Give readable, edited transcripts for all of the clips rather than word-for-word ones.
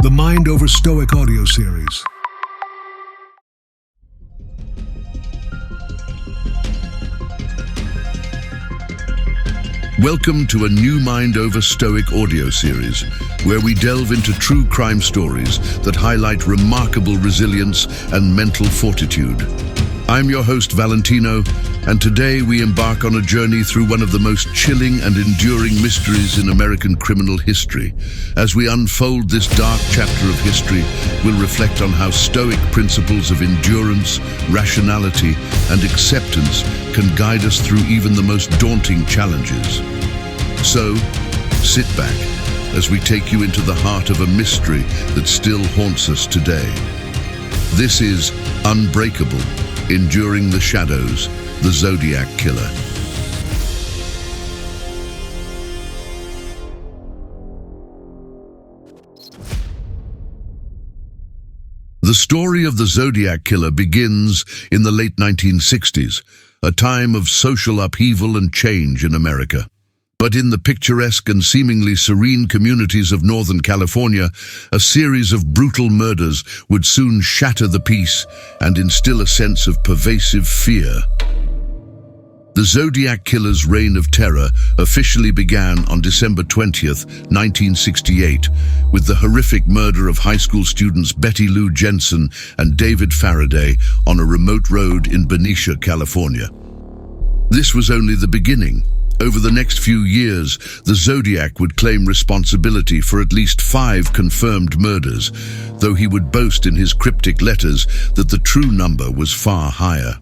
the Mind Over Stoic audio series. Welcome to a new Mind Over Stoic audio series, where we delve into true crime stories that highlight remarkable resilience and mental fortitude. I'm your host, Valentino, and today we embark on a journey through one of the most chilling and enduring mysteries in American criminal history. As we unfold this dark chapter of history, we'll reflect on how Stoic principles of endurance, rationality, and acceptance can guide us through even the most daunting challenges. So, sit back as we take you into the heart of a mystery that still haunts us today. This is Unbreakable, Enduring the Shadows, the Zodiac Killer. The story of the Zodiac Killer begins in the late 1960s, a time of social upheaval and change in America. But in the picturesque and seemingly serene communities of Northern California, a series of brutal murders would soon shatter the peace and instill a sense of pervasive fear. The Zodiac Killer's reign of terror officially began on December 20th, 1968, with the horrific murder of high school students Betty Lou Jensen and David Faraday on a remote road in Benicia, California. This was only the beginning. Over the next few years, the Zodiac would claim responsibility for at least 5 confirmed murders, though he would boast in his cryptic letters that the true number was far higher.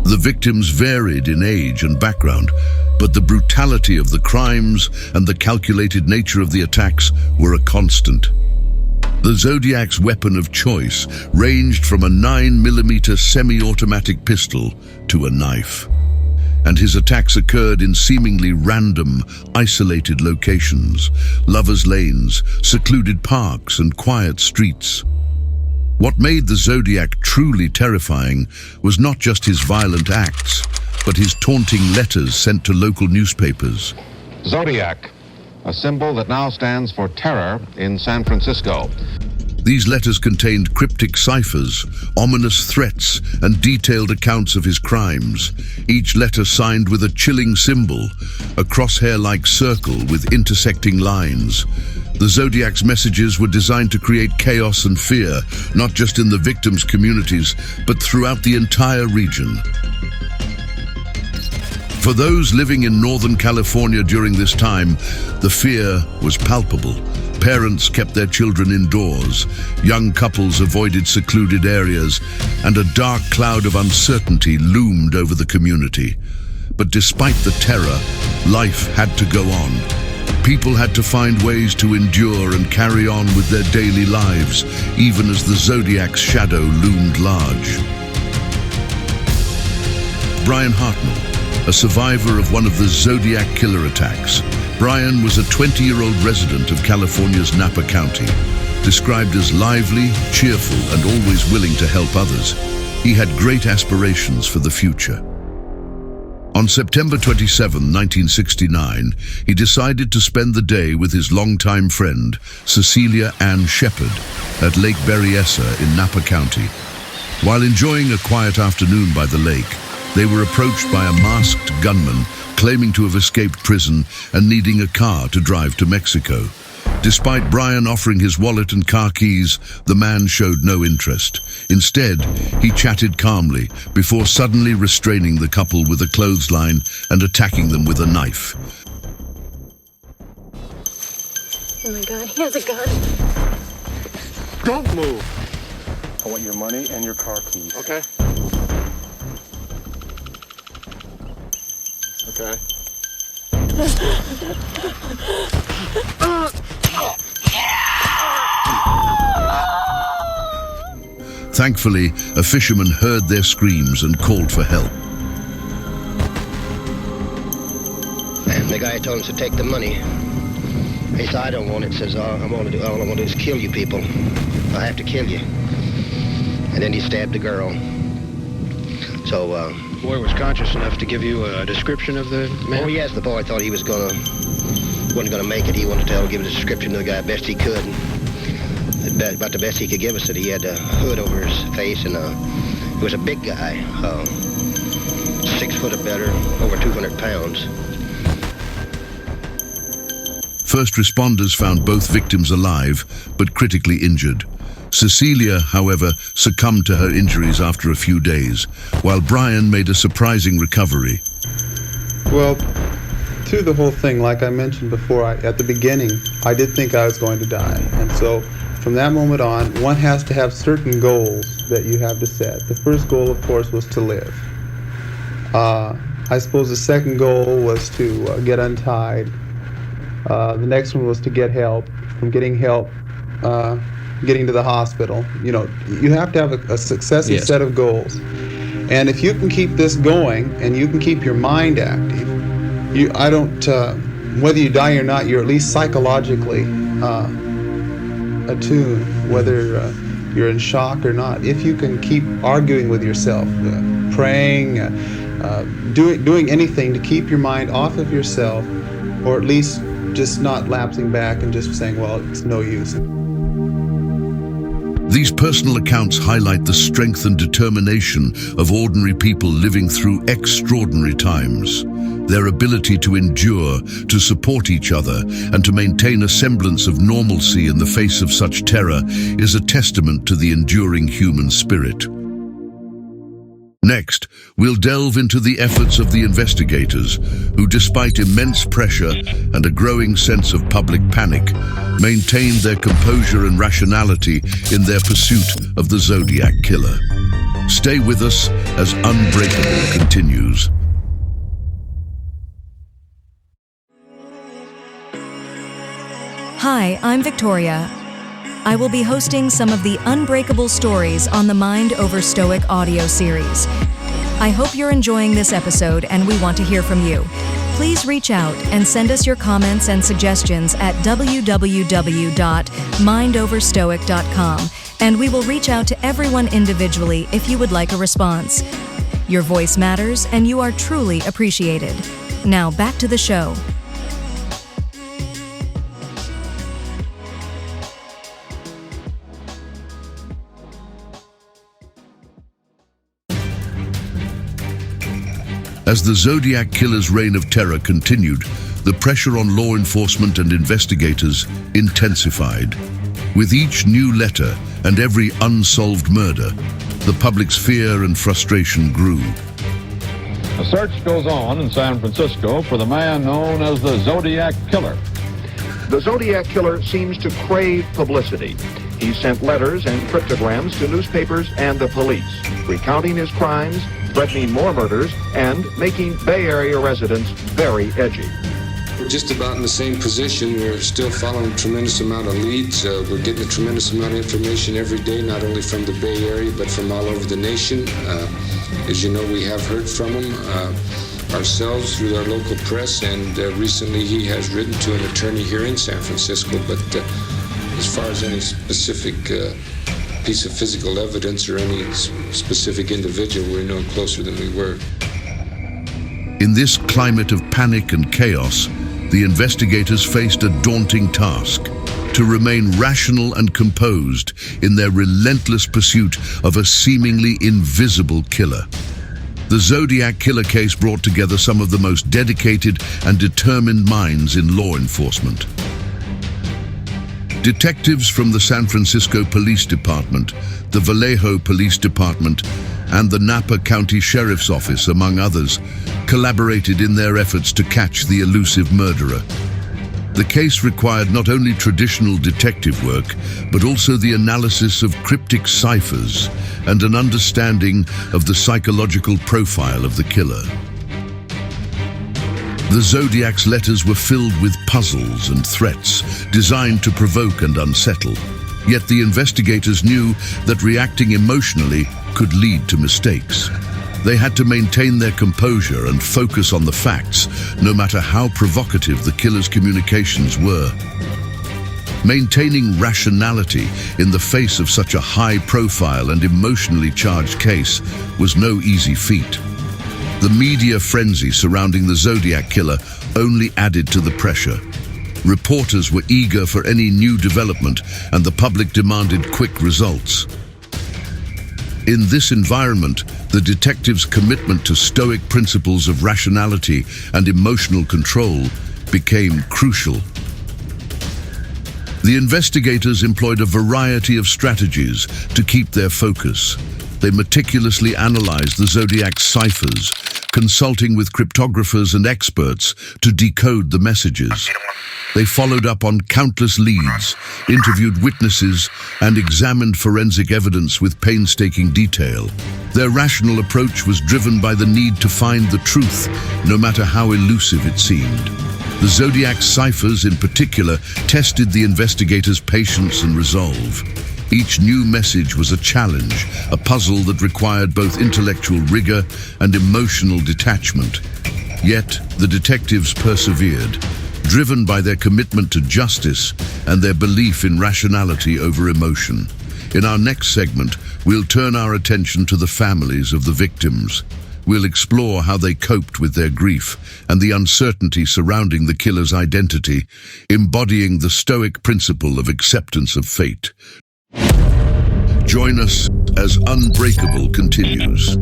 The victims varied in age and background, but the brutality of the crimes and the calculated nature of the attacks were a constant. The Zodiac's weapon of choice ranged from a 9mm semi-automatic pistol to a knife, and his attacks occurred in seemingly random, isolated locations, lovers' lanes, secluded parks, and quiet streets. What made the Zodiac truly terrifying was not just his violent acts, but his taunting letters sent to local newspapers. Zodiac, a symbol that now stands for terror in San Francisco. These letters contained cryptic ciphers, ominous threats, and detailed accounts of his crimes, each letter signed with a chilling symbol, a crosshair-like circle with intersecting lines. The Zodiac's messages were designed to create chaos and fear, not just in the victims' communities, but throughout the entire region. For those living in Northern California during this time, the fear was palpable. Parents kept their children indoors, young couples avoided secluded areas, and a dark cloud of uncertainty loomed over the community. But despite the terror, life had to go on. People had to find ways to endure and carry on with their daily lives, even as the Zodiac's shadow loomed large. Brian Hartnell, a survivor of one of the Zodiac Killer attacks. Brian was a 20-year-old resident of California's Napa County, described as lively, cheerful, and always willing to help others. He had great aspirations for the future. On September 27, 1969, he decided to spend the day with his longtime friend, Cecilia Ann Shepard, at Lake Berryessa in Napa County. While enjoying a quiet afternoon by the lake, they were approached by a masked gunman claiming to have escaped prison and needing a car to drive to Mexico. Despite Brian offering his wallet and car keys, the man showed no interest. Instead, he chatted calmly before suddenly restraining the couple with a clothesline and attacking them with a knife. Oh my God, he has a gun. Don't move. I want your money and your car keys. Okay. Okay. Thankfully, a fisherman heard their screams and called for help. And the guy told us to take the money. He said, I don't want it. Says, all I want to do is kill you people. I have to kill you. And then he stabbed the girl. So, boy was conscious enough to give you a description of the man? Oh, yes, the boy thought he was going to wasn't going to make it. He wanted to give a description to the guy best he could. About the best he could give us, that he had a hood over his face, and he was a big guy, 6 foot or better, over 200 pounds. First responders found both victims alive, but critically injured. Cecilia, however, succumbed to her injuries after a few days, while Brian made a surprising recovery. Well, through the whole thing, like I mentioned before, at the beginning, I did think I was going to die. And so from that moment on, one has to have certain goals that you have to set. The first goal, of course, was to live. I suppose the second goal was to get untied. The next one was to get help. From getting help, getting to the hospital. You know, you have to have a successive set of goals. And if you can keep this going and you can keep your mind active, whether you die or not, you're at least psychologically attuned, whether you're in shock or not. If you can keep arguing with yourself, praying, doing anything to keep your mind off of yourself, or at least just not lapsing back and just saying, well, it's no use. These personal accounts highlight the strength and determination of ordinary people living through extraordinary times. Their ability to endure, to support each other, and to maintain a semblance of normalcy in the face of such terror is a testament to the enduring human spirit. Next, we'll delve into the efforts of the investigators, who, despite immense pressure and a growing sense of public panic, maintained their composure and rationality in their pursuit of the Zodiac Killer. Stay with us as Unbreakable continues. Hi, I'm Victoria. I will be hosting some of the Unbreakable stories on the Mind Over Stoic audio series. I hope you're enjoying this episode and we want to hear from you. Please reach out and send us your comments and suggestions at www.mindoverstoic.com, and we will reach out to everyone individually if you would like a response. Your voice matters and you are truly appreciated. Now back to the show. As the Zodiac Killer's reign of terror continued, the pressure on law enforcement and investigators intensified. With each new letter and every unsolved murder, the public's fear and frustration grew. A search goes on in San Francisco for the man known as the Zodiac Killer. The Zodiac Killer seems to crave publicity. He sent letters and cryptograms to newspapers and the police, recounting his crimes, threatening more murders, and making Bay Area residents very edgy. We're just about in the same position. We're still following a tremendous amount of leads. We're getting a tremendous amount of information every day, not only from the Bay Area, but from all over the nation. As you know, we have heard from him ourselves through our local press, and recently he has written to an attorney here in San Francisco, but as far as any specific piece of physical evidence or any specific individual, we're no closer than we were. In this climate of panic and chaos, the investigators faced a daunting task: to remain rational and composed in their relentless pursuit of a seemingly invisible killer. The Zodiac Killer case brought together some of the most dedicated and determined minds in law enforcement. Detectives from the San Francisco Police Department, the Vallejo Police Department, and the Napa County Sheriff's Office, among others, collaborated in their efforts to catch the elusive murderer. The case required not only traditional detective work, but also the analysis of cryptic ciphers and an understanding of the psychological profile of the killer. The Zodiac's letters were filled with puzzles and threats designed to provoke and unsettle. Yet the investigators knew that reacting emotionally could lead to mistakes. They had to maintain their composure and focus on the facts, no matter how provocative the killer's communications were. Maintaining rationality in the face of such a high-profile and emotionally charged case was no easy feat. The media frenzy surrounding the Zodiac Killer only added to the pressure. Reporters were eager for any new development, and the public demanded quick results. In this environment, the detectives' commitment to Stoic principles of rationality and emotional control became crucial. The investigators employed a variety of strategies to keep their focus. They meticulously analyzed the Zodiac ciphers, consulting with cryptographers and experts to decode the messages. They followed up on countless leads, interviewed witnesses, and examined forensic evidence with painstaking detail. Their rational approach was driven by the need to find the truth, no matter how elusive it seemed. The Zodiac ciphers, in particular, tested the investigators' patience and resolve. Each new message was a challenge, a puzzle that required both intellectual rigor and emotional detachment. Yet, the detectives persevered, driven by their commitment to justice and their belief in rationality over emotion. In our next segment, we'll turn our attention to the families of the victims. We'll explore how they coped with their grief and the uncertainty surrounding the killer's identity, embodying the Stoic principle of acceptance of fate. Join us as Unbreakable continues.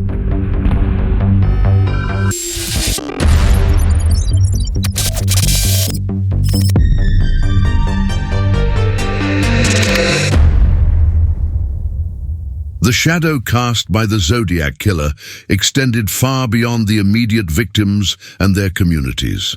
The shadow cast by the Zodiac Killer extended far beyond the immediate victims and their communities.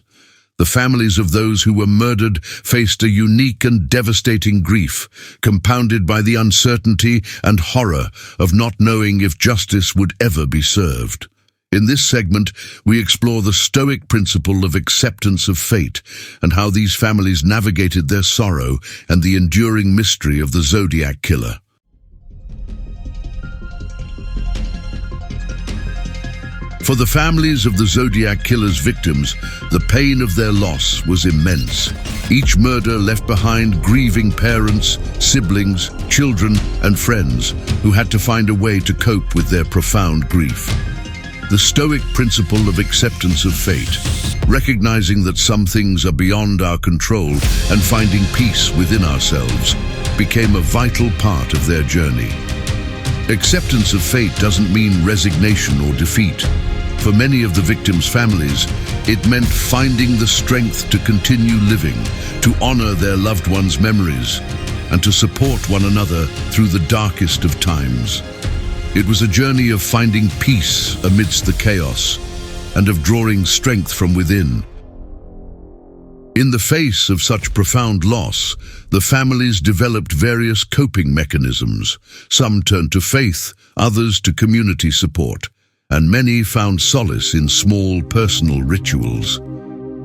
The families of those who were murdered faced a unique and devastating grief, compounded by the uncertainty and horror of not knowing if justice would ever be served. In this segment, we explore the Stoic principle of acceptance of fate and how these families navigated their sorrow and the enduring mystery of the Zodiac Killer. For the families of the Zodiac Killer's victims, the pain of their loss was immense. Each murder left behind grieving parents, siblings, children, and friends who had to find a way to cope with their profound grief. The Stoic principle of acceptance of fate, recognizing that some things are beyond our control and finding peace within ourselves, became a vital part of their journey. Acceptance of fate doesn't mean resignation or defeat. For many of the victims' families, it meant finding the strength to continue living, to honor their loved ones' memories, and to support one another through the darkest of times. It was a journey of finding peace amidst the chaos, and of drawing strength from within. In the face of such profound loss, the families developed various coping mechanisms. Some turned to faith, others to community support, and many found solace in small personal rituals.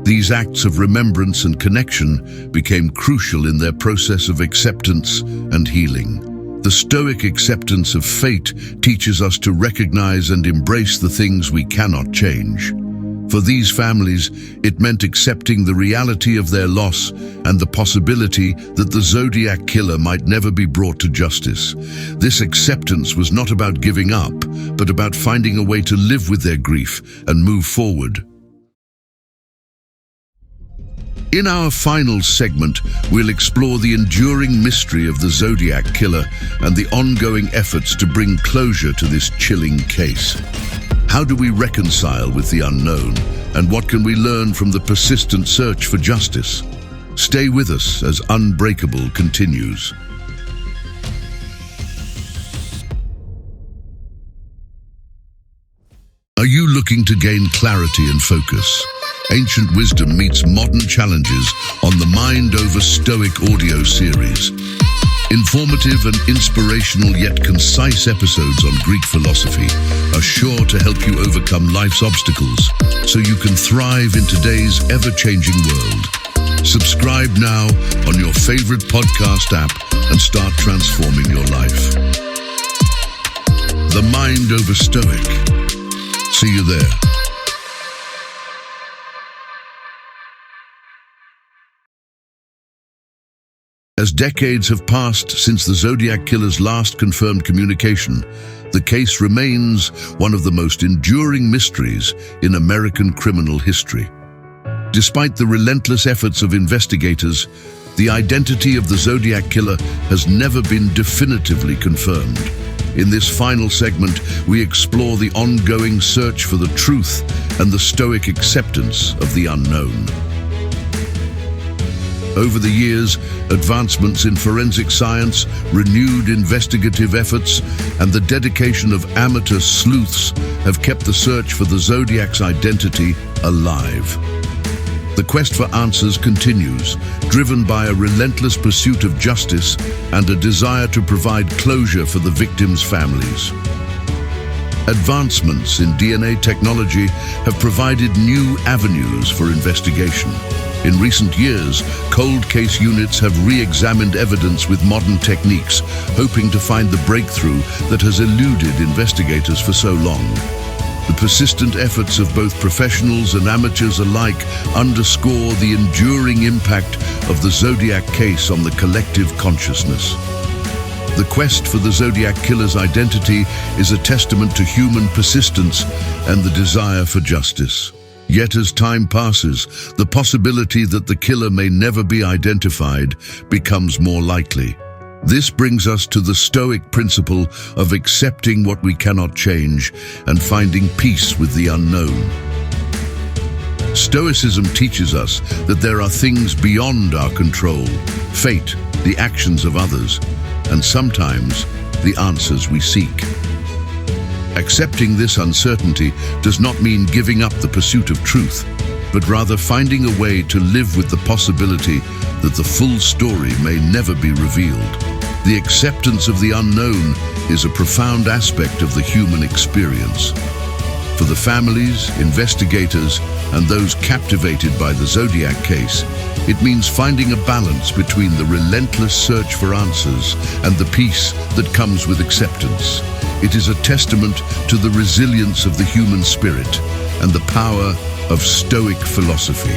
These acts of remembrance and connection became crucial in their process of acceptance and healing. The Stoic acceptance of fate teaches us to recognize and embrace the things we cannot change. For these families, it meant accepting the reality of their loss and the possibility that the Zodiac Killer might never be brought to justice. This acceptance was not about giving up, but about finding a way to live with their grief and move forward. In our final segment, we'll explore the enduring mystery of the Zodiac Killer and the ongoing efforts to bring closure to this chilling case. How do we reconcile with the unknown, and what can we learn from the persistent search for justice? Stay with us as Unbreakable continues. Are you looking to gain clarity and focus? Ancient wisdom meets modern challenges on the Mind Over Stoic audio series. Informative and inspirational yet concise episodes on Greek philosophy are sure to help you overcome life's obstacles so you can thrive in today's ever-changing world. Subscribe now on your favorite podcast app and start transforming your life. The Mind Over Stoic. See you there. As decades have passed since the Zodiac Killer's last confirmed communication, the case remains one of the most enduring mysteries in American criminal history. Despite the relentless efforts of investigators, the identity of the Zodiac Killer has never been definitively confirmed. In this final segment, we explore the ongoing search for the truth and the Stoic acceptance of the unknown. Over the years, advancements in forensic science, renewed investigative efforts, and the dedication of amateur sleuths have kept the search for the Zodiac's identity alive. The quest for answers continues, driven by a relentless pursuit of justice and a desire to provide closure for the victims' families. Advancements in DNA technology have provided new avenues for investigation. In recent years, cold case units have re-examined evidence with modern techniques, hoping to find the breakthrough that has eluded investigators for so long. The persistent efforts of both professionals and amateurs alike underscore the enduring impact of the Zodiac case on the collective consciousness. The quest for the Zodiac Killer's identity is a testament to human persistence and the desire for justice. Yet as time passes, the possibility that the killer may never be identified becomes more likely. This brings us to the Stoic principle of accepting what we cannot change and finding peace with the unknown. Stoicism teaches us that there are things beyond our control, fate, the actions of others, and sometimes the answers we seek. Accepting this uncertainty does not mean giving up the pursuit of truth, but rather finding a way to live with the possibility that the full story may never be revealed. The acceptance of the unknown is a profound aspect of the human experience. For the families, investigators, and those captivated by the Zodiac case, it means finding a balance between the relentless search for answers and the peace that comes with acceptance. It is a testament to the resilience of the human spirit and the power of Stoic philosophy.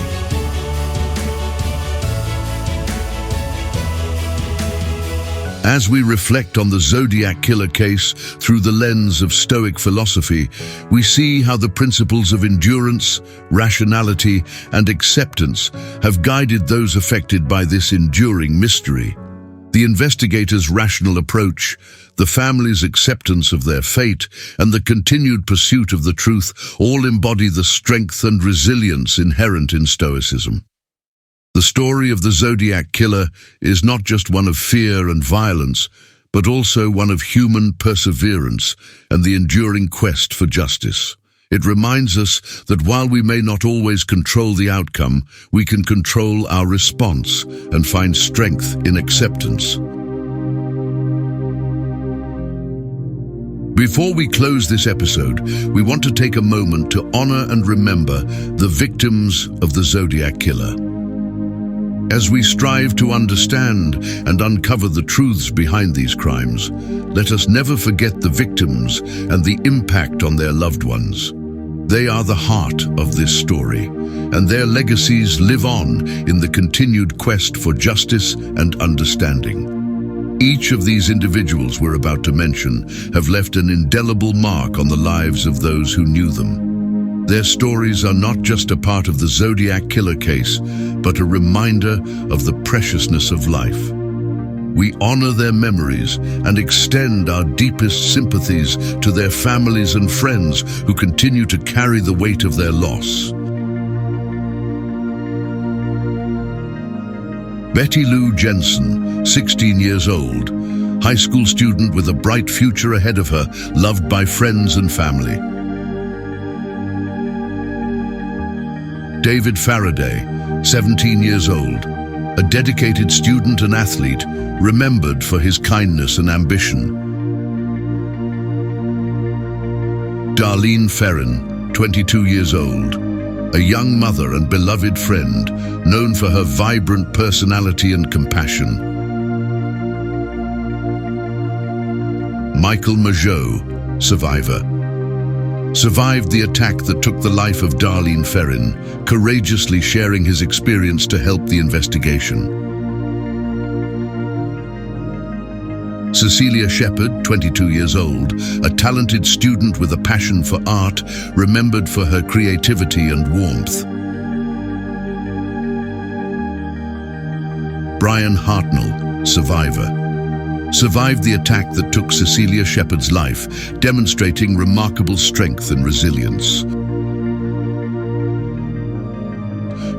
As we reflect on the Zodiac Killer case through the lens of Stoic philosophy, we see how the principles of endurance, rationality, and acceptance have guided those affected by this enduring mystery. The investigators' rational approach, the family's acceptance of their fate, and the continued pursuit of the truth all embody the strength and resilience inherent in Stoicism. The story of the Zodiac Killer is not just one of fear and violence, but also one of human perseverance and the enduring quest for justice. It reminds us that while we may not always control the outcome, we can control our response and find strength in acceptance. Before we close this episode, we want to take a moment to honor and remember the victims of the Zodiac Killer. As we strive to understand and uncover the truths behind these crimes, let us never forget the victims and the impact on their loved ones. They are the heart of this story, and their legacies live on in the continued quest for justice and understanding. Each of these individuals we're about to mention have left an indelible mark on the lives of those who knew them. Their stories are not just a part of the Zodiac Killer case, but a reminder of the preciousness of life. We honor their memories and extend our deepest sympathies to their families and friends who continue to carry the weight of their loss. Betty Lou Jensen, 16 years old, high school student with a bright future ahead of her, loved by friends and family. David Faraday, 17 years old, a dedicated student and athlete, remembered for his kindness and ambition. Darlene Ferrin, 22 years old, a young mother and beloved friend, known for her vibrant personality and compassion. Michael Mageau, survivor. Survived the attack that took the life of Darlene Ferrin, courageously sharing his experience to help the investigation. Cecilia Shepard, 22 years old, a talented student with a passion for art, remembered for her creativity and warmth. Brian Hartnell, survivor. Survived the attack that took Cecilia Shepard's life, demonstrating remarkable strength and resilience.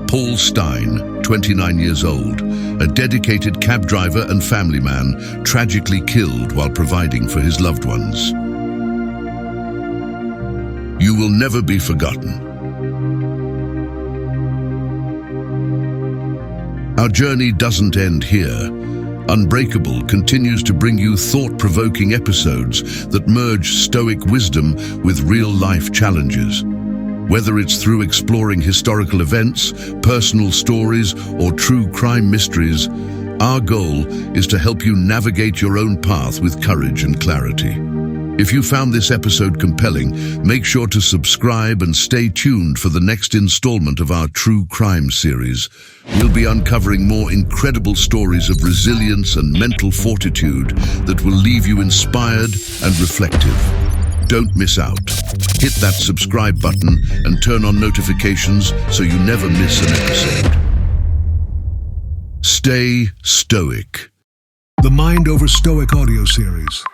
Paul Stein, 29 years old, a dedicated cab driver and family man, tragically killed while providing for his loved ones. You will never be forgotten. Our journey doesn't end here. Unbreakable continues to bring you thought-provoking episodes that merge Stoic wisdom with real-life challenges. Whether it's through exploring historical events, personal stories, or true crime mysteries, our goal is to help you navigate your own path with courage and clarity. If you found this episode compelling, make sure to subscribe and stay tuned for the next installment of our True Crime series. We'll be uncovering more incredible stories of resilience and mental fortitude that will leave you inspired and reflective. Don't miss out. Hit that subscribe button and turn on notifications so you never miss an episode. Stay stoic. The Mind Over Stoic audio series.